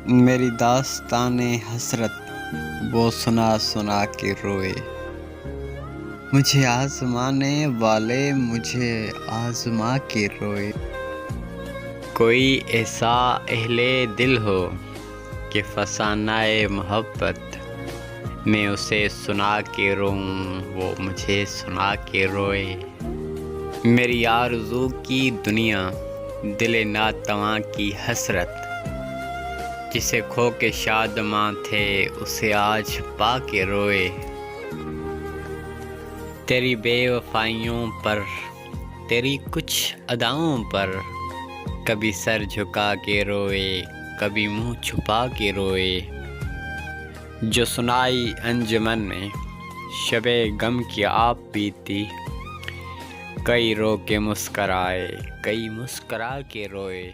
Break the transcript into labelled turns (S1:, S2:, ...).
S1: میری داستان حسرت وہ سنا سنا کے روئے، مجھے آزمانے والے مجھے آزما کے روئے۔ کوئی ایسا اہل دل ہو کہ فسانۂ محبت میں اسے سنا کے روؤں، وہ مجھے سنا کے روئے۔ میری آرزو کی دنیا، دل ناتواں کی حسرت، جسے کھو کے شادماں تھے اسے آج پا کے روئے۔ تیری بے وفائیوں پر، تیری کچھ اداؤں پر، کبھی سر جھکا کے روئے، کبھی منہ چھپا کے روئے۔ جو سنائی انجمن میں شب غم کی آپ بیتی، کئی رو کے مسکرائے، کئی مسکرا کے روئے۔